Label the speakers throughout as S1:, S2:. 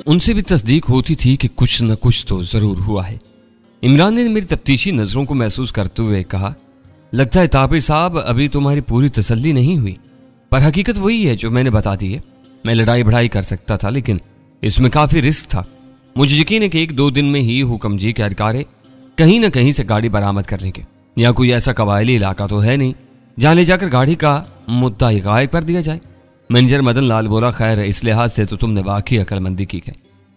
S1: उनसे भी तस्दीक होती थी कि कुछ न कुछ तो जरूर हुआ है। इमरान ने मेरी तफ्तीशी नजरों को महसूस करते हुए कहा, लगता है तापिर साहब अभी तुम्हारी पूरी तसल्ली नहीं हुई, पर हकीकत वही है जो मैंने बता दी है। मैं लड़ाई बढ़ाई कर सकता था, लेकिन इसमें काफी रिस्क था। मुझे यकीन है कि 1-2 दिन में ही हुक्म जी के अधिकार है कहीं न कहीं से गाड़ी बरामद करने के। यहाँ कोई ऐसा कबायली इलाका तो है नहीं जहाँ ले जाकर गाड़ी का मुद्दा गायब कर दिया जाए। मैनेजर मदन लाल बोला, खैर इस लिहाज से तो तुमने वाकई अक्लमंदी की है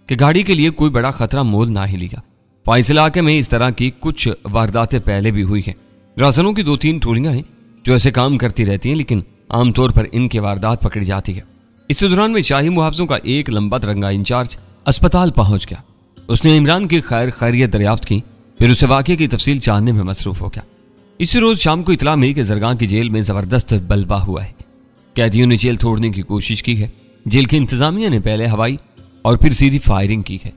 S1: कि गाड़ी के लिए कोई बड़ा खतरा मोल ना ही लिया। फाइस इलाके में इस तरह की कुछ वारदातें पहले भी हुई हैं। राजनों की 2-3 टोलियां हैं जो ऐसे काम करती रहती हैं, लेकिन आमतौर पर इनकी वारदात पकड़ी जाती है। इस दौरान में शाही मुहावजों का एक लंबा तिरंगा इंचार्ज अस्पताल पहुंच गया। उसने इमरान की खैर खैरियत दरियाफ्त की, फिर उसे वाकये की तफसील जानने में मसरूफ हो गया। इसी रोज शाम को इतला मिली कि जरगां की जेल में जबरदस्त बलवा हुआ है। कैदियों ने जेल तोड़ने की कोशिश की है। जेल की इंतजामिया ने पहले हवाई और फिर सीधी फायरिंग की है।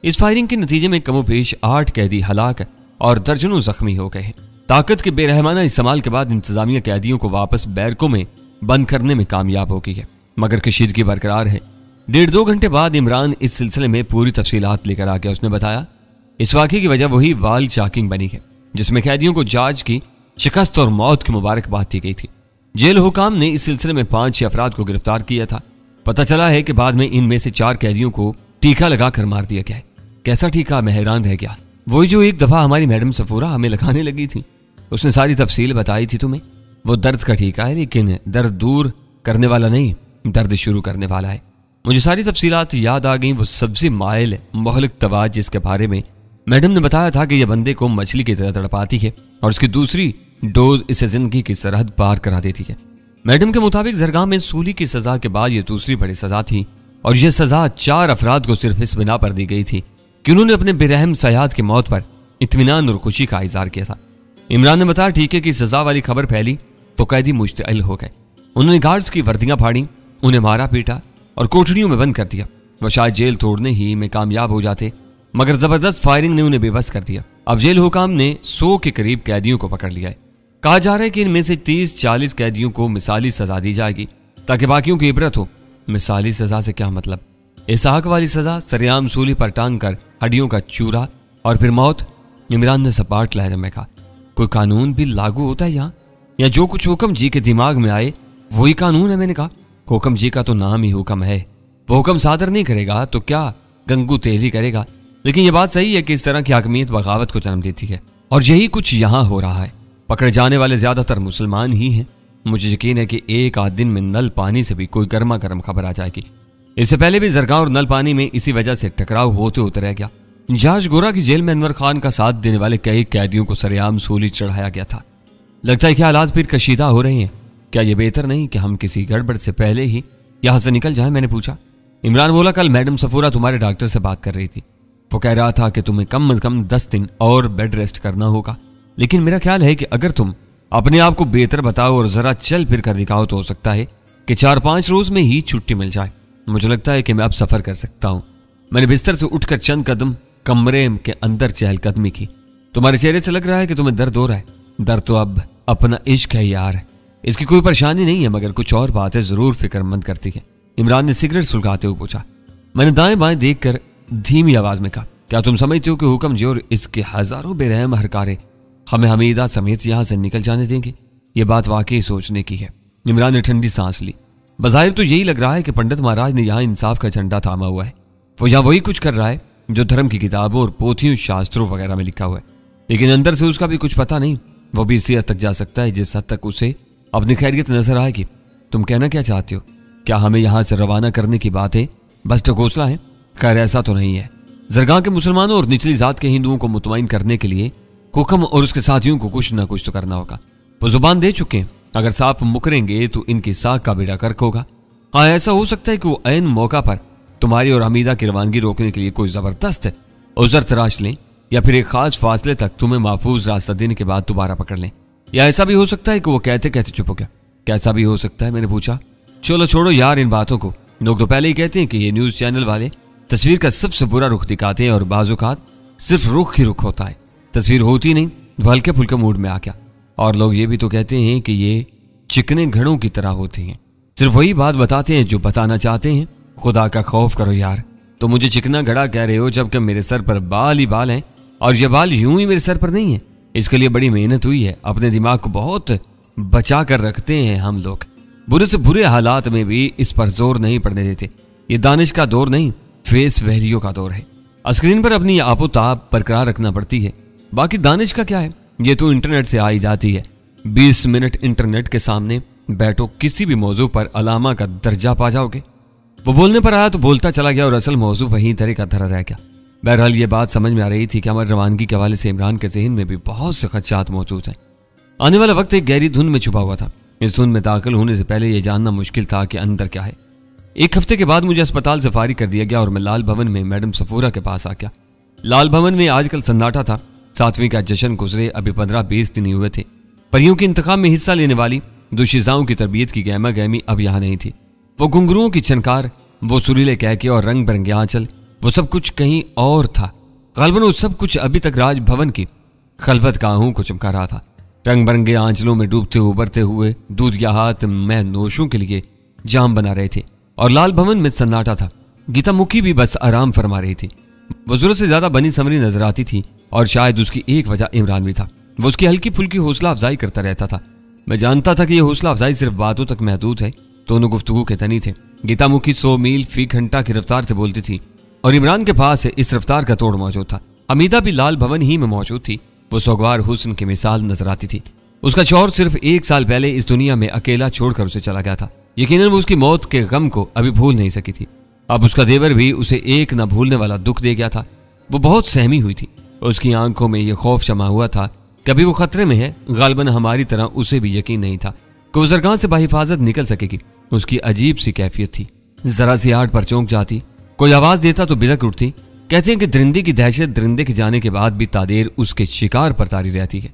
S1: इस फायरिंग के नतीजे में कमोपेश 8 कैदी हलाक और दर्जनों जख्मी हो गए हैं। ताकत के बेरहमाना इस्तेमाल के बाद इंतजामिया कैदियों को वापस बैरकों में बंद करने में कामयाब हो गई है, मगर कशीदगी बरकरार है। 1.5-2 घंटे बाद इमरान इस सिलसिले में पूरी तफसीलात लेकर आ गया। उसने बताया, इस वाक़े की वजह वही वाल चाकिंग बनी है जिसमें कैदियों को जज की शिकस्त और मौत की मुबारकबाद दी गई थी। जेल हुकाम ने इस सिलसिले में 5-6 अफराद को गिरफ्तार किया था। पता चला है कि बाद में इनमें से 4 कैदियों को टीका लगाकर मार दिया गया है। कैसा टीका, मैं हैरान रह गया। वही जो एक दफा हमारी मैडम सफूरा हमें लगाने लगी थी। उसने सारी तफसील बताई थी तुम्हें। वो दर्द का टीका है, लेकिन दर्द दूर करने वाला नहीं, दर्द शुरू करने वाला है। मुझे सारी तफसीलात याद आ गई। वो सबसे मायल मोहलिक तवाज जिसके बारे में मैडम ने बताया था कि यह बंदे को मछली की तरह तड़पाती है और उसकी दूसरी डोज इसे जिंदगी की सरहद पार करा देती है। मैडम के मुताबिक जरगाह में सूली की सजा के बाद यह दूसरी बड़ी सजा थी, और यह सजा 4 अफराद को सिर्फ इस बिना पर दी गई थी कि उन्होंने अपने बेरहम सयाद की मौत पर इत्मीनान और खुशी का इजहार किया था। इमरान ने बताया, ठीक है कि सजा वाली खबर फैली तो कैदी मुश्तिल हो गए। उन्होंने गार्ड्स की वर्दियां फाड़ी, उन्हें मारा पीटा और कोठरियों में बंद कर दिया। वह शायद जेल तोड़ने ही में कामयाब हो जाते, मगर जबरदस्त फायरिंग ने उन्हें बेबस कर दिया। अब जेल हुकाम ने 100 के करीब कैदियों को पकड़ लिया है। कहा जा रहा है कि इनमें से 30-40 कैदियों को मिसाली सजा दी जाएगी ताकि बाकियों की इबरत हो। मिसाली सजा से क्या मतलब? इसहाक वाली सजा, सरेआम सूली पर टांग कर हड्डियों का चूरा और फिर मौत। इमरान ने सपाट लहजे में कहा, कोई कानून भी लागू होता है यहाँ, या जो कुछ हुक्म जी के दिमाग में आए वही कानून है? मैंने कहा, हुक्म जी का तो नाम ही हुक्म है। वो हुक्म सादर नहीं करेगा तो क्या गंगू तेली करेगा। लेकिन यह बात सही है कि इस तरह की हकमियत बगावत को जन्म देती है, और यही कुछ यहाँ हो रहा है। पकड़े जाने वाले ज्यादातर मुसलमान ही हैं। मुझे यकीन है कि 1 आध दिन में नल पानी से भी कोई गर्मा गर्म खबर आ जाएगी। इससे पहले भी जरगाह और नल पानी में इसी वजह से टकराव होते होते रह गया। जहाज गोरा की जेल में अनवर खान का साथ देने वाले कई कैदियों को सरेआम सूली चढ़ाया गया था। लगता है कि हालात फिर कशीदा हो रहे हैं। क्या यह बेहतर नहीं कि हम किसी गड़बड़ से पहले ही यहाँ से निकल जाएं? मैंने पूछा। इमरान बोला, कल मैडम सफूरा तुम्हारे डॉक्टर से बात कर रही थी। वो कह रहा था कि तुम्हें कम से कम 10 दिन और बेड रेस्ट करना होगा, लेकिन मेरा ख्याल है कि अगर तुम अपने आप को बेहतर बताओ और जरा चल फिर कर दिखाओ तो हो सकता है कि 4-5 रोज में ही छुट्टी मिल जाए। मुझे लगता है कि मैं अब सफर कर सकता हूँ। मैंने बिस्तर से उठकर चंद कदम कमरे के अंदर चहलकदमी की। तुम्हारे चेहरे से लग रहा है कि तुम्हें दर्द हो रहा है। दर्द तो अब अपना इश्क है यार, इसकी कोई परेशानी नहीं है, मगर कुछ और बातें जरूर फिक्रमंद करती है। इमरान ने सिगरेट सुलगाते हुए पूछा। मैंने दाएं बाएं देखकर धीमी आवाज में कहा, क्या तुम समझते हो कि हुक्म जी और इसके हजारों बेरहम हरकारे हमें हमीदा समेत यहाँ से निकल जाने देंगे? ये बात वाकई सोचने की है। इमरान ने ठंडी सांस ली। बज़ाहिर तो यही लग रहा है कि पंडित महाराज ने यहाँ इंसाफ का झंडा थामा हुआ है। वो यहाँ वही कुछ कर रहा है जो धर्म की किताबों और पोथियों शास्त्रों वगैरह में लिखा हुआ है, लेकिन अंदर से उसका भी कुछ पता नहीं। वो भी इसी हद तक जा सकता है जिस हद तक उसे अपनी खैरियत नजर आएगी। तुम कहना क्या चाहते हो? क्या हमें यहाँ से रवाना करने की बातें बस ढकोसला है? खैर ऐसा तो नहीं है। जरगाह के मुसलमानों और निचली जात के हिंदुओं को मुतमईन करने के लिए हुक्म और उसके साथियों को कुछ ना कुछ तो करना होगा। वो जुबान दे चुके हैं, अगर साफ मुकरेंगे तो इनकी साख का बेड़ा गर्क होगा। हाँ, ऐसा हो सकता है कि वो ऐन मौका पर तुम्हारी और हमीदा की रवानगी रोकने के लिए कोई जबरदस्त उज़र तराश लें, या फिर एक खास फासले तक तुम्हें महफूज रास्ता देने के बाद दोबारा पकड़ लें। या ऐसा भी हो सकता है कि वो कहते कहते चुप हो गया। कैसा भी हो सकता है? मैंने पूछा। चलो छोड़ो यार इन बातों को। लोग तो पहले ही कहते हैं कि ये न्यूज चैनल वाले तस्वीर का सबसे बुरा रुख दिखाते हैं, और बाजुकात सिर्फ रुख ही रुख होता है, तस्वीर होती नहीं। वो हल्के फुल्के मूड में आ गया। और लोग ये भी तो कहते हैं कि ये चिकने घड़ों की तरह होते हैं, सिर्फ वही बात बताते हैं जो बताना चाहते हैं। खुदा का खौफ करो यार, तो मुझे चिकना घड़ा कह रहे हो, जबकि मेरे सर पर बाल ही बाल हैं और ये बाल यूं ही मेरे सर पर नहीं है। इसके लिए बड़ी मेहनत हुई है। अपने दिमाग को बहुत बचा कर रखते हैं हम लोग। बुरे से बुरे हालात में भी इस पर जोर नहीं पड़ने देते। ये दानिश का दौर नहीं, फेस वैल्यू का दौर है। स्क्रीन पर अपनी आपोताप बरकरार रखना पड़ती है। बाकी दानिश का क्या है, ये तो इंटरनेट से आई जाती है। 20 मिनट इंटरनेट के सामने बैठो, किसी भी मौजू पर अलामा का दर्जा पा जाओगे। वो बोलने पर आया तो बोलता चला गया और असल मौजू वहीं तरह का धरा रह गया। बहरहाल ये बात समझ में आ रही थी कि हमारी रवानगी के हवाले से इमरान के जहन में भी बहुत से खदशात मौजूद हैं। आने वाला वक्त एक गहरी धुन में छुपा हुआ था। इस धुन में दाखिल होने से पहले यह जानना मुश्किल था कि अंदर क्या है। एक हफ्ते के बाद मुझे अस्पताल से फारिग कर दिया गया और मैं लाल भवन में मैडम सफूरा के पास आ गया। लाल भवन में आजकल सन्नाटा था। 7वीं का जश्न गुजरे अभी 15-20 दिन ही हुए थे। परियों के इंतखाब में हिस्सा लेने वाली दुशिजाओं की तरबियत की गहमा गहमी अब यहाँ नहीं थी। वो घुंघरुओं की छनकार, वो सुरीले कहके और रंग बिरंगे आंचल, वो सब कुछ कहीं और था। गालिबन वो सब कुछ अभी तक राजभवन की खलवत गाहों को चमका रहा था। रंग बिरंगे आंचलों में डूबते उबरते हुए दूध या हाथ में नोशों के लिए जाम बना रहे थे और लाल भवन में सन्नाटा था। गीता मुखी भी बस आराम फरमा रही थी। वो जरूरत से ज्यादा बनी समरी नजर आती थी और शायद उसकी एक वजह इमरान भी था। वो उसकी हल्की फुल्की हौसला अफजाई करता रहता था। मैं जानता था कि यह हौसला अफजाई सिर्फ बातों तक महदूद है। दोनों गुफ्तगू के तनी थे। गीता मुखी 100 मील फी घंटा की रफ्तार से बोलती थी और इमरान के पास इस रफ्तार का तोड़ मौजूद था। हमीदा भी लाल भवन ही में मौजूद थी। वो सोगवार हुस्न की मिसाल नजर आती थी। उसका शौहर सिर्फ 1 साल पहले इस दुनिया में अकेला छोड़कर उसे चला गया था। यकीनन वो उसकी मौत के गम को अभी भूल नहीं सकी थी। अब उसका देवर भी उसे एक न भूलने वाला दुख दे गया था। वो बहुत सहमी हुई थी। उसकी आंखों में यह खौफ जमा हुआ था कभी वो खतरे में है। गालिबन हमारी तरह उसे भी यकीन नहीं था कि वो जरगाह से बाहिफाजत निकल सकेगी। उसकी अजीब सी कैफियत थी। जरा सी आड़ पर चौंक जाती, कोई आवाज देता तो बिलक उठती। कहते हैं कि दरिंदे की दहशत दरिंदे के जाने के बाद भी तादेर उसके शिकार पर तारी रहती है।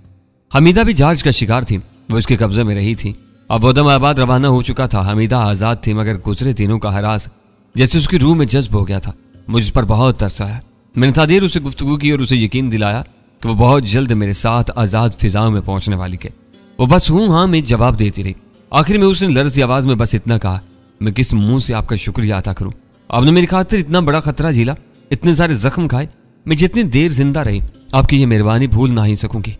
S1: हमीदा भी जहाज का शिकार थी। वो उसके कब्जे में रही थी। अब वो दमाबाद रवाना हो चुका था। हमीदा आजाद थी, मगर गुजरे दिनों का हरास जैसे उसकी रूह में जज्ब हो गया था। मुझ पर बहुत तरस आया। मैंने तादेर उससे गुफ्तगू की और उसे यकीन दिलाया कि वो बहुत जल्द मेरे साथ आजाद फिजाओं में पहुंचने वाली है। वो बस हूं हाँ में जवाब देती रही। आखिर में उसने लर्जी आवाज में बस इतना कहा, मैं किस मुंह से आपका शुक्रिया अदा करूं। आपने मेरी खातिर इतना बड़ा खतरा झेला, इतने सारे जख्म खाए। मैं जितनी देर जिंदा रही आपकी ये मेहरबानी भूल ना ही सकूंगी।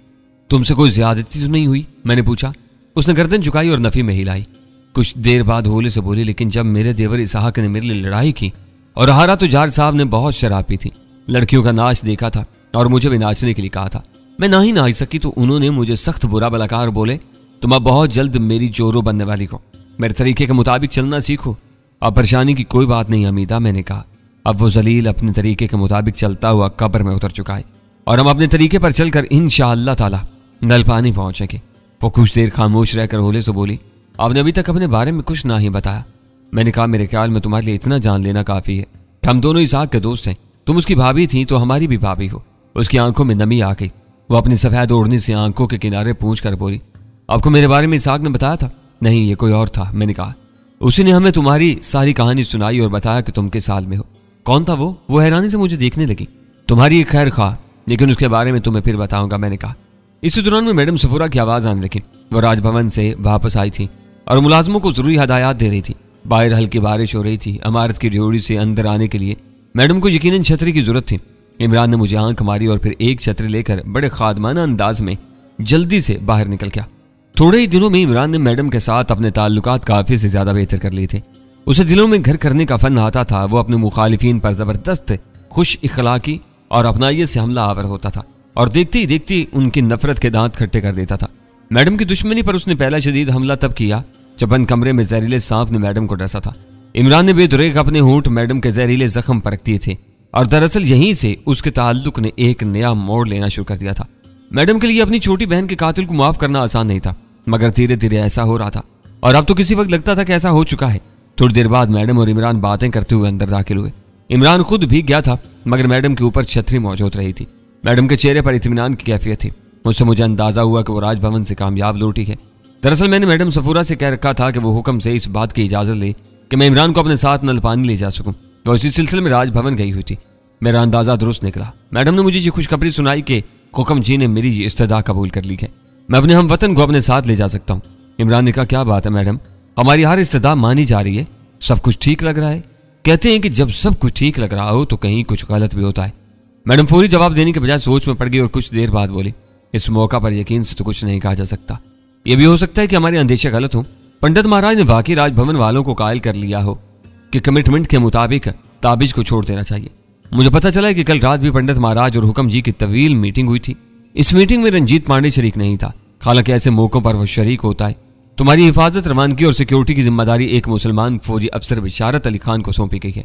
S1: तुमसे कोई ज्यादती तो नहीं हुई? मैंने पूछा। उसने गर्दन झुकाई और नफी में हिलाई। कुछ देर बाद होले से बोली, लेकिन जब मेरे देवर इसहाक ने मेरे लिए लड़ाई की और हारा तो जार साहब ने बहुत शराब पी थी। लड़कियों का नाच देखा था और मुझे भी नाचने के लिए कहा था। मैं ना ही नाच सकी तो उन्होंने मुझे सख्त बुरा बलाकार बोले, तुम अब बहुत जल्द मेरी जोरो बनने वाली हो। मेरे तरीके के मुताबिक चलना सीखो। अब परेशानी की कोई बात नहीं हमीदा, मैंने कहा। अब वो जलील अपने तरीके के मुताबिक चलता हुआ कब्र में उतर चुका है और हम अपने तरीके पर चलकर इंशाअल्लाह ताला नलपानी पहुंचेंगे। वो कुछ देर खामोश रहकर होले से बोली, आपने अभी तक अपने बारे में कुछ ना ही बताया। मैंने कहा, मेरे ख्याल में तुम्हारे लिए इतना जान लेना काफी है। हम दोनों इसहाक के दोस्त हैं। तुम उसकी भाभी थी तो हमारी भी भाभी हो। उसकी आंखों में नमी आ गई। वो अपनी सफेद ओढ़नी से आंखों के किनारे पूंछ कर बोली, आपको मेरे बारे में इसहाक ने बताया था? नहीं, ये कोई और था। मैंने कहा। उसी ने हमें तुम्हारी सारी कहानी सुनाई और बताया कि तुम किस साल में हो। कौन था वो? वो हैरानी से मुझे देखने लगी। तुम्हारी एक खैर खा, लेकिन उसके बारे में तुम्हें फिर बताऊंगा, मैंने कहा। इसी दौरान में मैडम सफूरा की आवाज आने लगी। वो राजभवन से वापस आई थी और मुलाजमों को जरूरी हदायत दे रही थी। बाहर हल्की बारिश हो रही थी। इमारत की ड्योढ़ी से अंदर आने के लिए मैडम को यकीनन छतरी की जरूरत थी। इमरान ने मुझे आंख मारी और फिर एक छतरी लेकर बड़े खादमाना अंदाज में जल्दी से बाहर निकल गया। थोड़े ही दिनों में इमरान ने मैडम के साथ अपने ताल्लुकात काफी से ज्यादा बेहतर कर लिए थे। उसे दिलों में घर करने का फन आता था। वो अपने मुखालिफिन पर जबरदस्त खुश इखलाकी और अपनाइयत से हमला आवर होता था और देखते ही देखते उनकी नफरत के दांत खट्टे कर देता था। मैडम की दुश्मनी पर उसने पहला शदीद हमला तब किया जब बंद कमरे में जहरीले सांप ने मैडम को डसा था। इमरान ने बेदुरेक अपने होंठ मैडम के जहरीले जख्म पर रख दिए थे और दरअसल यहीं से उसके ताल्लुक ने एक नया मोड़ लेना शुरू कर दिया था। मैडम के लिए अपनी छोटी बहन के कातिल को माफ करना आसान नहीं था, मगर धीरे धीरे ऐसा हो रहा था और अब तो किसी वक्त लगता था कि ऐसा हो चुका है। थोड़ी देर बाद मैडम और इमरान बातें करते हुए अंदर दाखिल हुए। इमरान खुद भीग गया था, मगर मैडम के ऊपर छतरी मौजूद रही थी। मैडम के चेहरे पर इत्मीनान की कैफियत थी। मुझसे मुझे अंदाजा हुआ कि वो राजभवन से कामयाब लौटी है। दरअसल मैंने मैडम सफूरा से कह रखा था कि वो हुक्म से इस बात की इजाजत ले कि मैं इमरान को अपने साथ नलपानी ले जा सकूं। वो इसी सिलसिले में राजभवन गई हुई थी। मेरा अंदाजा दुरुस्त निकला। मैडम ने मुझे ये खुशखबरी सुनाई कि हुक्म जी ने मेरी ये इस्तदा कबूल कर ली है। मैं अपने हम वतन को अपने साथ ले जा सकता हूँ। इमरान ने कहा, क्या बात है मैडम, हमारी हर इस्तदा मानी जा रही है, सब कुछ ठीक लग रहा है। कहते हैं कि जब सब कुछ ठीक लग रहा हो तो कहीं कुछ गलत भी होता है। मैडम फौरी जवाब देने के बजाय सोच में पड़ गई और कुछ देर बाद बोली, इस मौका पर यकीन से तो कुछ नहीं कहा जा सकता। यह भी हो सकता है कि हमारे अंदेशे गलत हो। पंडित महाराज ने वाकई राजभवन वालों को कायल कर लिया हो कि कमिटमेंट के मुताबिक ताबीज को छोड़ देना चाहिए। मुझे पता चला है कि कल रात भी पंडित महाराज और हुक्म जी की तवील मीटिंग हुई थी। इस मीटिंग में रंजीत पांडे शरीक नहीं था, हालांकि ऐसे मौकों पर वह शरीक होता है। तुम्हारी हिफाजत, रवानगी और सिक्योरिटी की जिम्मेदारी एक मुसलमान फौजी अफसर बिशारत अली खान को सौंपी गई है।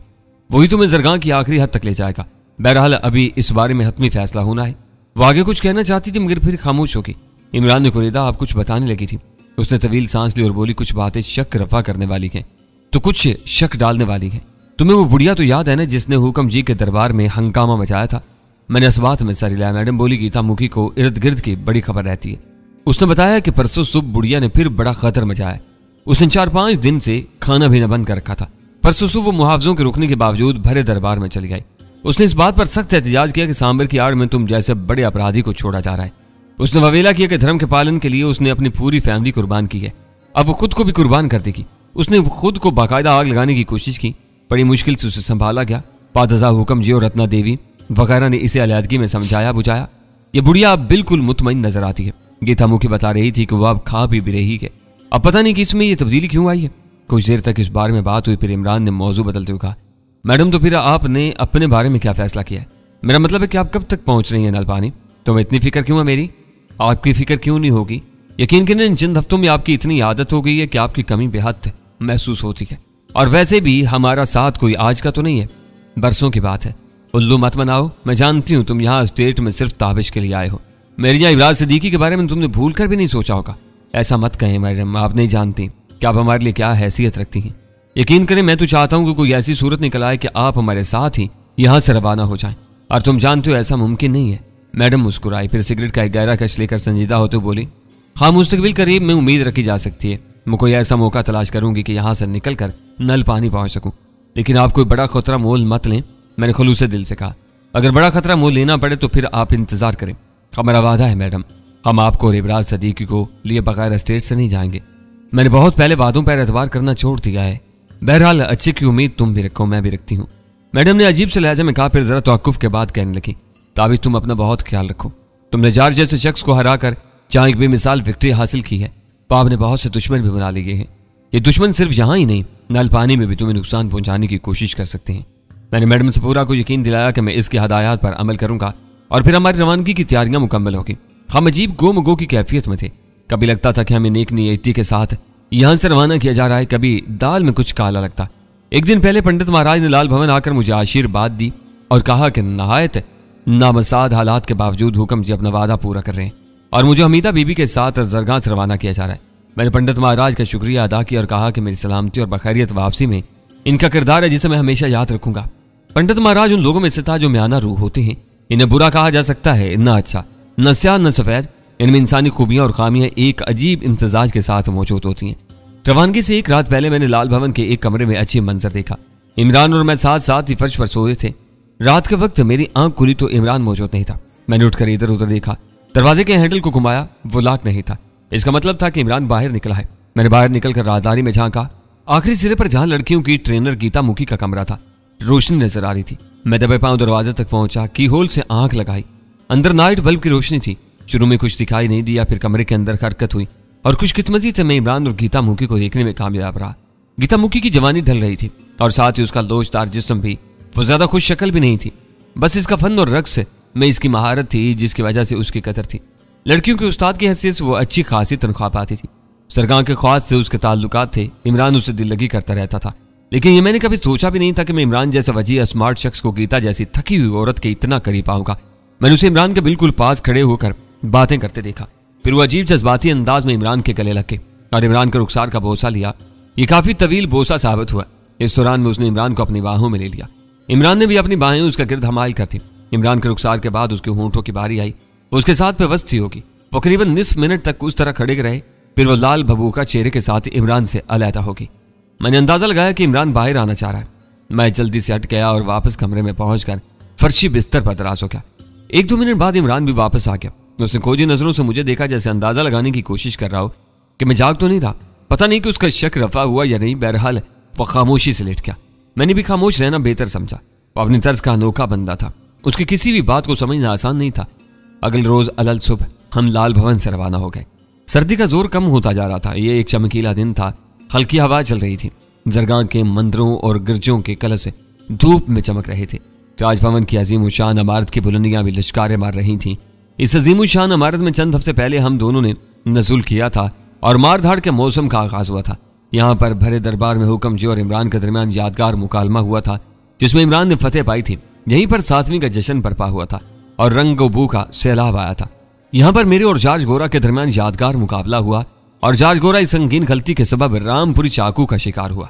S1: वही तुम्हें जरगाह की आखिरी हद तक ले जाएगा। बहरहाल अभी इस बारे में हतमी फैसला होना है। वो आगे कुछ कहना चाहती थी मगर फिर खामोश होगी। इमरान ने कुरेदा आप कुछ बताने लगी थी। उसने तवील सांस ली और बोली, कुछ बातें शक रफा करने वाली हैं तो कुछ शक डालने वाली हैं। तुम्हें वो बुढ़िया तो याद है ना जिसने हुक्म जी के दरबार में हंगामा मचाया था? मैंने इस बात में सर हिलाया। मैडम बोली, गीता मुखी को इर्द गिर्द की बड़ी खबर रहती है। उसने बताया कि परसों सुबह बुढ़िया ने फिर बड़ा खतर मचाया। उसने 4-5 दिन से खाना भी न बंद कर रखा था। परसों सुबह वो मुहावजों के रुकने के बावजूद भरे दरबार में चली आई। उसने इस बात पर सख्त एहतजाज किया कि सांबर की आड़ में तुम जैसे बड़े अपराधी को छोड़ा जा रहा है। उसने ववेला किया कि धर्म के पालन के लिए उसने अपनी पूरी फैमिली कुर्बान की है, अब वो खुद को भी कुर्बान कर देगी। उसने खुद को बाकायदा आग लगाने की कोशिश की, बड़ी मुश्किल से उसे संभाला गया। पादजा हुक्म जी और रत्ना देवी वगैरह ने इसे अलहदगी में समझाया बुझाया। ये बुढ़िया अब बिल्कुल मुतमईन नजर आती है। गीता मुखी बता रही थी कि वो अब खा भी रही है। अब पता नहीं कि इसमें ये तब्दीली क्यों आई है। कुछ देर तक इस बारे में बात हुई, फिर इमरान ने मौजू बदलते हुए कहा, मैडम तो फिर आपने अपने बारे में क्या फैसला किया है? मेरा मतलब है कि आप कब तक पहुंच रही हैं नलपानी? तुम्हें इतनी फिक्र क्यों है मेरी? आपकी फिक्र क्यों नहीं होगी? यकीन करें इन चंद हफ्तों में आपकी इतनी आदत हो गई है कि आपकी कमी बेहद महसूस होती है। और वैसे भी हमारा साथ कोई आज का तो नहीं है, बरसों की बात है। उल्लू मत बनाओ, मैं जानती हूँ तुम यहाँ स्टेट में सिर्फ ताबिश के लिए आए हो। मेरी यहाँ इब्राज सिद्दीकी के बारे में तुमने भूल कर भी नहीं सोचा होगा। ऐसा मत कहें मैडम, आप नहीं जानती कि आप हमारे लिए क्या हैसियत रखती हैं। यकीन करें मैं तो चाहता हूँ कि कोई ऐसी सूरत निकल आए कि आप हमारे साथ ही यहाँ से रवाना हो जाएं, और तुम जानते हो ऐसा मुमकिन नहीं है। मैडम मुस्कुराई, फिर सिगरेट का एक गहरा कश लेकर संजीदा होते बोली, हाँ मुस्तकबिल करीब में उम्मीद रखी जा सकती है। मैं कोई ऐसा मौका तलाश करूंगी कि यहाँ से निकल कर नल पानी पहुंच सकूं। लेकिन आप कोई बड़ा खतरा मोल मत लें, मैंने खुलूसे दिल से कहा। अगर बड़ा खतरा मोल लेना पड़े तो फिर आप इंतजार करें। हमारा वादा है मैडम, हम आपको और इब्राज सदीकी को लिए बगैर स्टेट से नहीं जाएंगे। मैंने बहुत पहले वादों पर एतबार करना छोड़ दिया है। बहरहाल अच्छे की उम्मीद तुम भी रखो, मैं भी रखती हूँ। मैडम ने अजीब से लहजे में कहा, फिर जरा तवक्कुफ के बाद कहने लगी, ताबिश तुम अपना बहुत ख्याल रखो। तुमने जार जैसे शख्स को हराकर जहाँ एक बेमिसाल विक्ट्री हासिल की है, पाप ने बहुत से दुश्मन भी बना लिए हैं। ये दुश्मन सिर्फ यहाँ ही नहीं, नल पानी में भी तुम्हें नुकसान पहुंचाने की कोशिश कर सकते हैं। मैंने मैडम सफूरा को यकीन दिलाया कि मैं इसकी हदायत पर अमल करूंगा और फिर हमारी रवानगी की तैयारियां मुकम्मल होगी। हम अजीब गोमगो की कैफियत में थे। कभी लगता था कि हमें नेक नियति के साथ यहाँ से रवाना किया जा रहा है, कभी दाल में कुछ काला लगता। एक दिन पहले पंडित महाराज ने लाल भवन आकर मुझे आशीर्वाद दी और कहा कि नहायत नामसाद हालात के बावजूद हुक्म जी अपना वादा पूरा कर रहे हैं और मुझे हमीदा बीबी के साथ जरगाह से रवाना किया जा रहा है। मैंने पंडित महाराज का शुक्रिया अदा किया और कहा कि मेरी सलामती और बखैरियत वापसी में इनका किरदार है जिसे मैं हमेशा याद रखूंगा। पंडित महाराज उन लोगों में से था जो म्याना रूह होते हैं। इन्हें बुरा कहा जा सकता है, न अच्छा, न स्याह न सफेद। इनमें इंसानी खूबियां और खामियां एक अजीब इम्तिजाज के साथ मौजूद होती हैं। रवानगी से एक रात पहले मैंने लाल भवन के एक कमरे में अच्छी मंजर देखा। इमरान और मैं साथ साथ ही फर्श पर सोए थे। रात के वक्त मेरी आंख खुली तो इमरान मौजूद नहीं था। मैंने उठकर इधर उधर देखा, दरवाजे के हैंडल को घुमाया, वो लॉक नहीं था। इसका मतलब था कि इमरान बाहर निकला है। मैंने बाहर निकलकर राजदारी में झांका। आखिरी सिरे पर जहां लड़कियों की ट्रेनर गीता मुखी का कमरा था, रोशनी नजर आ रही थी। मैं दबे पांव दरवाजे तक पहुंचा, की होल से आंख लगाई। अंदर नाइट बल्ब की रोशनी थी। शुरू में कुछ दिखाई नहीं दिया, फिर कमरे के अंदर हरकत हुई और कुछ कितमजी से मैं इमरान और गीता मुखी को देखने में कामयाब रहा। गीता मुखी की जवानी ढल रही थी और साथ ही उसका लोचदार जिस्म भी। वो ज्यादा खुश शक्ल भी नहीं थी, बस इसका फन और रक्स में इसकी महारत थी जिसकी वजह से उसकी कदर थी। लड़कियों के उस्ताद की हैसियत से वो अच्छी खासी तनख्वाह पाती थी। सरगाह के ख्वास से उसके ताल्लुकात थे। इमरान उससे दिल लगी करता रहता था, लेकिन ये मैंने कभी सोचा भी नहीं था कि मैं इमरान जैसा वजीह स्मार्ट शख्स को गीता जैसी थकी हुई औरत के इतना करीब पाऊंगा। मैंने उसे इमरान के बिल्कुल पास खड़े होकर बातें करते देखा। फिर वो अजीब जज्बाती अंदाज में इमरान के गले लगे और इमरान के रुखसार का बोसा लिया। ये काफी तवील बोसा साबित हुआ। इस दौरान में उसने इमरान को अपनी बाहों में ले लिया। इमरान ने भी अपनी बाहें उसका गिर्द हमायल कर थी। इमरान के रुखसार के बाद उसके होंठों की बारी आई। उसके साथ पेवस्त सी होगी। वो करीबन निस्फ मिनट तक उस तरह खड़े रहे, फिर वो लाल भभूका चेहरे के साथ इमरान से अलहदा होगी। मैंने अंदाजा लगाया कि इमरान बाहर आना चाह रहा है। मैं जल्दी से हट गया और वापस कमरे में पहुंचकर फर्शी बिस्तर पर दराज हो गया। 1-2 मिनट बाद इमरान भी वापस आ गया। उसने खोजी नजरों से मुझे देखा, जैसे अंदाजा लगाने की कोशिश कर रहा हो कि मैं जाग तो नहीं रहा। पता नहीं कि उसका शक रफा हुआ या नहीं। बहरहाल वो खामोशी से लेट गया। मैंने भी खामोश रहना बेहतर समझा। वो अपनी तर्ज का अनोखा बंदा था, उसकी किसी भी बात को समझना आसान नहीं था। अगले रोज अलल सुबह हम लाल भवन से रवाना हो गए। सर्दी का जोर कम होता जा रहा था। ये एक चमकीला दिन था, हल्की हवा चल रही थी। दरगाह के मंदिरों और गिरजों के कलश धूप में चमक रहे थे। राजभवन की अजीम शान इमारत की बुलंदियां भी लिश्कारे मार रही थीं। इस अजीम शान इमारत में चंद हफ्ते पहले हम दोनों ने नज़ुल किया था और मारधाड़ के मौसम का आगाज हुआ था। यहाँ पर भरे दरबार में हुक्म जी और इमरान के दरमियान यादगार मुकालमा हुआ था, जिसमें इमरान ने फतेह पाई थी। यहीं पर 7वीं का जश्न बरपा हुआ था और रंग बू का सैलाब आया था। यहाँ पर मेरे और जॉर्ज गोरा के दरमियान यादगार मुकाबला हुआ और जॉर्ज गोरा इस संगीन गलती के सबब रामपुरी चाकू का शिकार हुआ।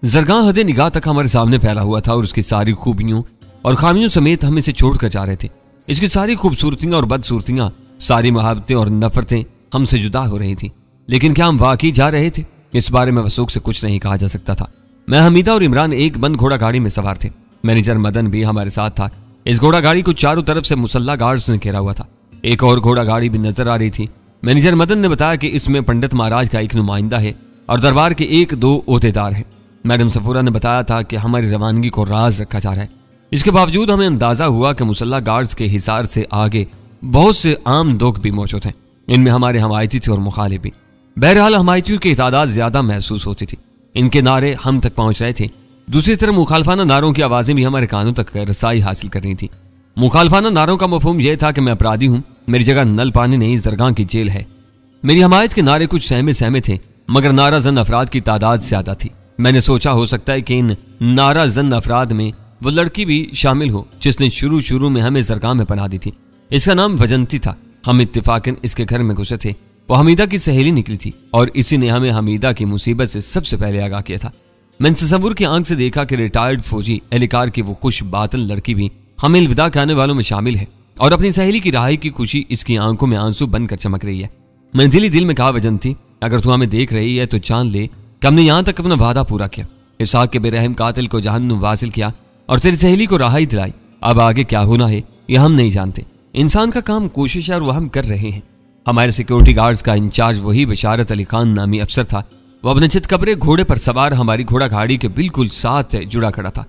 S1: जरगाह हद निगाह तक हमारे सामने फैला हुआ था और उसकी सारी खूबियों और खामियों समेत हम इसे छोड़कर जा रहे थे। इसकी सारी खूबसूरतियां और बदसूरतियां, सारी मोहब्बतें और नफरतें हमसे जुदा हो रही थी। लेकिन क्या हम वाकई जा रहे थे? इस बारे में वसूख से कुछ नहीं कहा जा सकता था। मैं, हमीदा और इमरान एक बंद घोड़ा गाड़ी में सवार थे। मैनेजर मदन भी हमारे साथ था। इस घोड़ा गाड़ी को चारों तरफ से मुसल्ला गार्ड्स ने घेरा हुआ था। एक और घोड़ा गाड़ी भी नजर आ रही थी। मैनेजर मदन ने बताया कि इसमें पंडित महाराज का एक नुमाइंदा है और दरबार के 1-2 ओहदेदार हैं। मैडम सफूरा ने बताया था कि हमारी रवानगी को राज रखा जा रहा है। इसके बावजूद हमें अंदाजा हुआ कि मुसल्ला गार्ड्स के हिसार से आगे बहुत से आम लोग भी मौजूद हैं। इनमें हमारे हमायती थे और मुखालिफ भी। बहरहाल हमायतियों की तादाद ज्यादा महसूस होती थी। इनके नारे हम तक पहुंच रहे थे। दूसरी तरफ मुखालफाना नारों की आवाजें भी हमारे कानों तक रसाई हासिल कर रही थी। मुखालफाना नारों का मफहूम यह था कि मैं अपराधी हूं, मेरी जगह नल पानी नहीं, इस दरगाह की जेल है। मेरी हमायत के नारे कुछ सहमे सहमे थे, मगर नारा जन अफराद की तादाद ज्यादा थी। मैंने सोचा हो सकता है कि इन नारा जन अफराद में वो लड़की भी शामिल हो जिसने शुरू में हमें दरगाह में पनाह दी थी। इसका नाम वजंती था। हम इत्तेफाकन इसके घर में घुसे थे। वो हमीदा की सहेली निकली थी और इसी ने हमें हमीदा की मुसीबत से सबसे पहले आगाह किया था। मैंने तसव्वुर की आंख से देखा कि रिटायर्ड फौजी एहलकार की वो खुश बातन लड़की भी हमें अलविदा कहने वालों में शामिल है और अपनी सहेली की रहाई की खुशी इसकी आंखों में आंसू बनकर चमक रही है। मैंने दिल ही दिल में कहा, वजंती, अगर तू हमें देख रही है तो जान ले कि हमने यहाँ तक अपना वादा पूरा किया। इसहाक के बेरहम कातिल को जहन्नुम वासिल किया और तेरी सहेली को राहत दिलाई। अब आगे क्या होना है ये हम नहीं जानते। इंसान का काम कोशिश है और वह हम कर रहे हैं। हमारे सिक्योरिटी गार्ड्स का इंचार्ज वही बशारत अली खान नामी अफसर था। वह अपने चितकबरे घोड़े पर सवार हमारी घोड़ा गाड़ी के बिल्कुल साथ जुड़ा खड़ा था।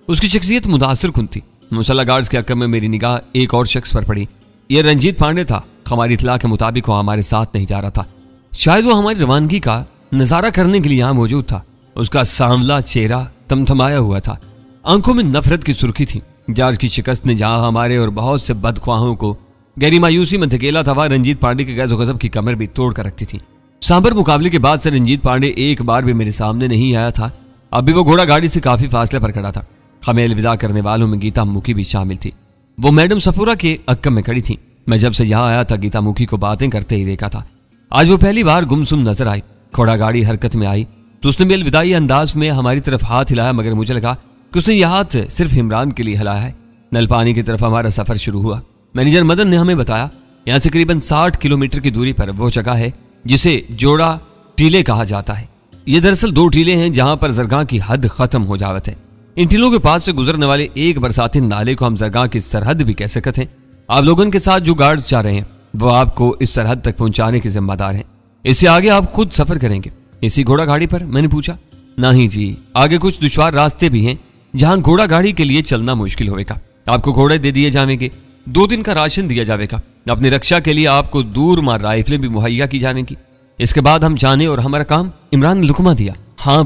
S1: उसकी शख्सियत मुतासिर कुन थी। मुसल्ला गार्ड्स के हक़ में मेरी निगाह एक और शख्स पर पड़ी। यह रंजीत पांडे था। हमारी इतला के मुताबिक वो हमारे साथ नहीं जा रहा था। शायद वो हमारी रवानगी का नजारा करने के लिए यहाँ मौजूद था। उसका सांवला चेहरा तमतमाया हुआ था, आंखों में नफरत की सुर्खी थी। जॉर्ज की शिकस्त ने जहां हमारे और बहुत से बदख्वाहों को गहरी मायूसी में धकेला था, वह रंजीत पांडे के गैज़ो गज़ब की कमर भी तोड़ कर रखती थी। सांबर मुकाबले के बाद से रंजीत पांडे एक बार भी मेरे सामने नहीं आया था। अब भी वो घोड़ा गाड़ी से काफी फासले पर खड़ा था। हमें अलविदा करने वालों में गीता मुखी भी शामिल थी। वो मैडम सफूरा के अक्कम में खड़ी थी। मैं जब से यहाँ आया था गीता मुखी को बातें करते ही देखा था। आज वो पहली बार गुमसुम नजर आई। घोड़ा गाड़ी हरकत में आई तो उसने भी अलविदाई अंदाज में हमारी तरफ हाथ हिलाया, मगर मुझे लगा कि उसने यह हाथ सिर्फ इमरान के लिए हिलाया है। नलपानी की तरफ हमारा सफर शुरू हुआ। मैनेजर मदन ने हमें बताया यहाँ से करीबन 60 किलोमीटर की दूरी पर वो जगह है जिसे जोड़ा टीले कहा जाता है। ये दरअसल 2 टीले हैं जहां पर जरगाह की हद खत्म हो जावत है। इन टीलों के पास से गुजरने वाले एक बरसाती नाले को हम जरगाह की सरहद भी कह सकते हैं। आप लोगों के साथ जो गार्ड्स जा रहे हैं वो आपको इस सरहद तक पहुंचाने के जिम्मेदार हैं। इससे आगे आप खुद सफर करेंगे इसी घोड़ा गाड़ी पर? मैंने पूछा। नहीं जी, आगे कुछ दुश्वार रास्ते भी हैं जहां घोड़ा गाड़ी के लिए चलना मुश्किल होगा। आपको घोड़े दे दिए जाएंगे, 2 दिन का राशन दिया जाएगा। अपनी रक्षा के लिए आपको दूर मार राइफलें भी मुहैया की जाएंगी। इसके बाद हम जाने और हमारा काम। इमरान ने लुकमा दिया। हाँ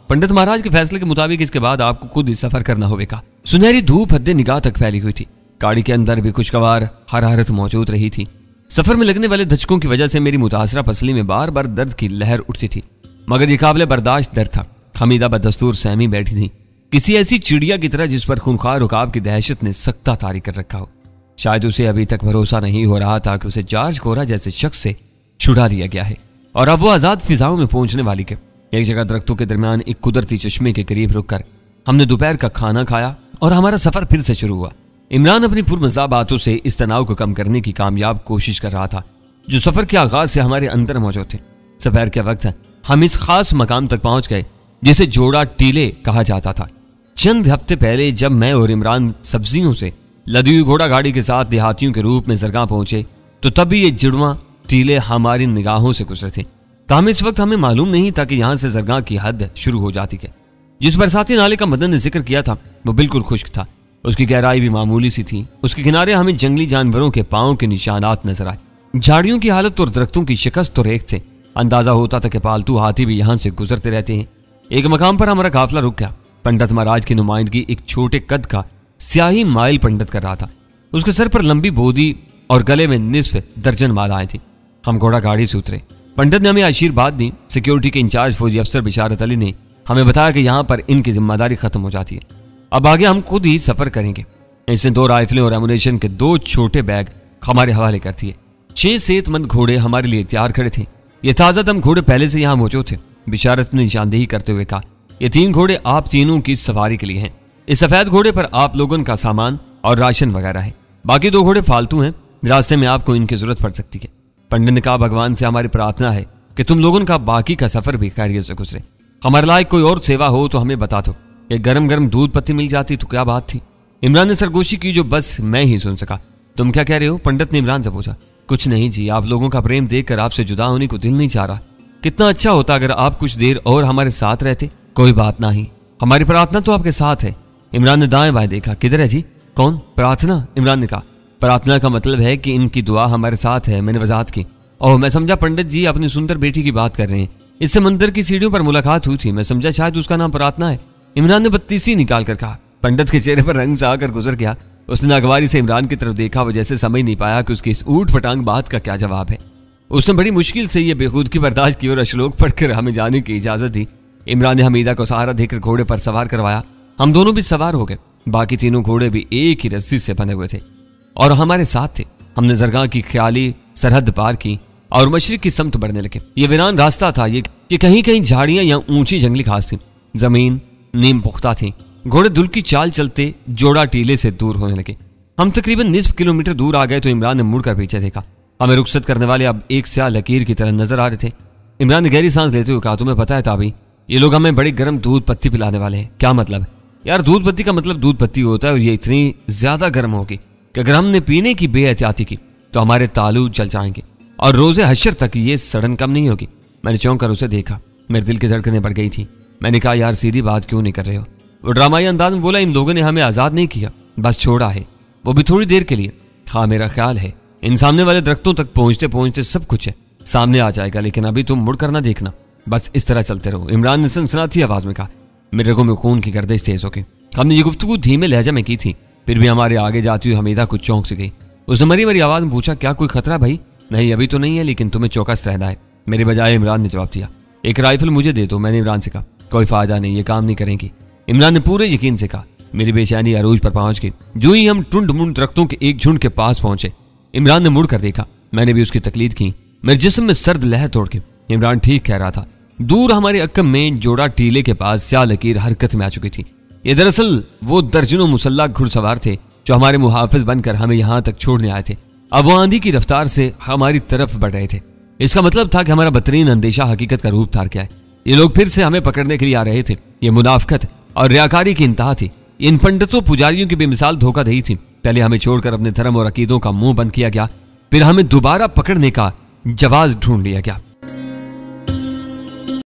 S1: पंडित महाराज के फैसले के मुताबिक इसके बाद आपको खुद ही सफर करना होगा। सुनहरी धूप हद्दे निगाह तक फैली हुई थी। गाड़ी के अंदर भी खुशगवार हरारत मौजूद रही थी। सफर में लगने वाले धचकों की वजह से मेरी मुतासरा पसली में बार बार दर्द की लहर उठती थी, मगर ये काबिल बर्दाश्त दर्द था। हमीदा बदस्तूर सहमी बैठी थी, किसी ऐसी चिड़िया की तरह जिस पर खूंखार रुकाब की दहशत ने सख्ता तारी कर रखा हो। शायद उसे अभी तक भरोसा नहीं हो रहा था कि उसे जॉर्ज गोरा जैसे शख्स से छुड़ा दिया गया है और अब वो आजाद फिजाओं में पहुंचने वाली के। एक जगह दरख्तों के दरमियान एक कुदरती चश्मे के करीब रुककर हमने दोपहर का खाना खाया और हमारा सफर फिर से शुरू हुआ। इमरान अपनी पुरमज़ा बातों से इस तनाव को कम करने की कामयाब कोशिश कर रहा था जो सफर के आगाज से हमारे अंदर मौजूद थे। दोपहर के वक्त हम इस खास मकाम तक पहुंच गए जिसे जोड़ा टीले कहा जाता था। चंद हफ्ते पहले जब मैं और इमरान सब्जियों से लदी हुई घोड़ा गाड़ी के साथ देहातियों के रूप में जरगाह पहुंचे तो तभी ये जुड़वा टीले हमारी निगाहों से गुजरे थे। ताहम इस वक्त हमें मालूम नहीं था कि यहाँ से जरगाह की हद शुरू हो जाती है। जिस बरसाती नाले का मदन ने जिक्र किया था वो बिल्कुल खुश्क था। उसकी गहराई भी मामूली सी थी। उसके किनारे हमें जंगली जानवरों के पांव के निशानात नजर आए। झाड़ियों की हालत और दरख्तों की शिकस्त तो एक थे। अंदाजा होता था कि पालतू हाथी भी यहाँ से गुजरते रहते हैं। एक मकाम पर हमारा काफिला रुक गया। पंडित महाराज की नुमाइंदगी एक छोटे कद का स्याही माइल पंडित कर रहा था। उसके सर पर लंबी बोदी और गले में निस्फ दर्जन मालाएं थी। हम घोड़ा गाड़ी से उतरे। पंडित ने हमें आशीर्वाद दी। सिक्योरिटी के इंचार्ज फौजी अफसर बिशारत अली ने हमें बताया कि यहाँ पर इनकी जिम्मेदारी खत्म हो जाती है, अब आगे हम खुद ही सफर करेंगे। इसने 2 राइफलें और एमुनेशन के 2 छोटे बैग हमारे हवाले कर दिए। 6 सेहतमंद घोड़े हमारे लिए तैयार खड़े थे। ये ताज़ा दम घोड़े पहले से यहाँ मौजूद थे। बिशारत ने निशानदेही करते हुए कहा, ये 3 घोड़े आप तीनों की सवारी के लिए हैं। इस सफेद घोड़े पर आप लोगों का सामान और राशन वगैरह है। बाकी 2 घोड़े फालतू हैं, रास्ते में आपको इनकी जरूरत पड़ सकती है। पंडित ने कहा, भगवान से हमारी प्रार्थना है कि तुम लोगों का बाकी का सफर भी खैरियत से गुजरे। हमारे लायक कोई और सेवा हो तो हमें बता दो। ये गरम गरम दूध पत्ती मिल जाती तो क्या बात थी। इमरान ने सरगोशी की जो बस मैं ही सुन सका। तुम क्या कह रहे हो? पंडित ने इमरान से पूछा। कुछ नहीं जी, आप लोगों का प्रेम देखकर आपसे जुदा होने को दिल नहीं चाह रहा। कितना अच्छा होता अगर आप कुछ देर और हमारे साथ रहते। कोई बात नहीं, हमारी प्रार्थना तो आपके साथ है। इमरान ने दाएं बाएं देखा। किधर है जी? कौन? प्रार्थना? इमरान ने कहा। प्रार्थना का मतलब है कि इनकी दुआ हमारे साथ है। मैंने वजाहत की। ओह, मैं समझा पंडित जी अपनी सुंदर बेटी की बात कर रहे हैं। इससे मंदिर की सीढ़ियों पर मुलाकात हुई थी, मैं समझा शायद उसका नाम प्रार्थना है। इमरान ने बत्तीसी निकाल कर कहा। पंडित के चेहरे पर रंग सा आकर गुजर गया। उसने नागवारी से इमरान की तरफ देखा। वो जैसे समझ नहीं पाया कि उसकी इस ऊट पटांग बात का क्या जवाब है। उसने बड़ी मुश्किल से ये बेखुदगी बर्दाश्त की और श्लोक पढ़कर हमें जाने की इजाजत दी। इमरान ने हमीदा को सहारा देकर घोड़े पर सवार करवाया। हम दोनों भी सवार हो गए। बाकी तीनों घोड़े भी एक ही रस्सी से बने हुए थे और हमारे साथ थे। हमने जरगाह की ख्याली सरहद पार की और मशरिक की समत बढ़ने लगे। ये वीरान रास्ता था। ये कहीं कहीं झाड़ियां या ऊंची जंगली घास थी। जमीन नीम पुख्ता थी। घोड़े दुल की चाल चलते जोड़ा टीले से दूर होने लगे। हम तकरीबन निस्फ किलोमीटर दूर आ गए तो इमरान ने मुड़कर पीछे देखा। हमें रुखसत करने वाले अब एक स्याह लकीर की तरह नजर आ रहे थे। इमरान ने गहरी सांस लेते हुए कहा, तुम्हें पता है ताबी, ये लोग हमें बड़ी गर्म दूध पत्ती पिलाने वाले हैं। क्या मतलब? यार, दूध पत्ती का मतलब दूध पत्ती होता है और ये इतनी ज्यादा गर्म होगी कि अगर हमने पीने की बेएहतियाती की तो हमारे तालू जल जाएंगे और रोजे हशर तक ये सड़न कम नहीं होगी। मैंने चौंक कर उसे देखा। मेरे दिल की धड़कनें बढ़ गई थी। मैंने कहा, यार सीधी बात क्यों नहीं कर रहे हो? वो ड्रामाई अंदाज में बोला, इन लोगों ने हमें आज़ाद नहीं किया, बस छोड़ा है, वो भी थोड़ी देर के लिए। हाँ, मेरा ख्याल है इन सामने वाले दरख्तों तक पहुंचते पहुंचते सब कुछ है सामने आ जाएगा, लेकिन अभी तुम मुड़ कर ना देखना, बस इस तरह चलते रहो। इमरान ने सनसनाती आवाज में कहा। मेरे रगों में खून की गर्दिश तेज हो गई। हमने ये गुफ्तगू धीमे लहजे में की थी, फिर भी हमारे आगे जाती हुई हमीदा कुछ चौंक से गई। उसने मरी मरी आवाज में पूछा, क्या कोई खतरा भाई? नहीं, अभी तो नहीं है, लेकिन तुम्हें चौकस रहना है। मेरे बजाय इमरान ने जवाब दिया। एक राइफल मुझे दे दो। मैंने इमरान से कहा। कोई फायदा नहीं, ये काम नहीं करेंगी। इमरान ने पूरे यकीन से कहा। मेरी बेचैनी अरूज पर पहुंच गई। जो ही हम टुंड मुंड दरख्तों के एक झुंड के पास पहुंचे, इमरान ने मुड़ कर देखा। मैंने भी उसकी तकलीद की। मेरे जिस्म में सर्द लहर तोड़ के इमरान ठीक कह रहा था। दूर हमारे अक्कम में जोड़ा टीले के पास स्याह लकीर हरकत में आ चुकी थी। ये दरअसल वो दर्जनों मुसल्लह घुड़सवार थे जो हमारे मुहाफिज बनकर हमें यहाँ तक छोड़ने आए थे। अब वो आंधी की रफ्तार से हमारी तरफ बढ़ रहे थे। इसका मतलब था कि हमारा बदतरीन अंदेशा हकीकत का रूप धार गया है। ये लोग फिर से हमें पकड़ने के लिए आ रहे थे। ये मुनाफकत और रियाकारी की इंतहा थी। इन पंडितों पुजारियों की बेमिसाल धोखाधड़ी थी। पहले हमें छोड़कर अपने धर्म और अकीदों का मुंह बंद किया गया, फिर हमें दोबारा पकड़ने का जवाब ढूंढ लिया गया।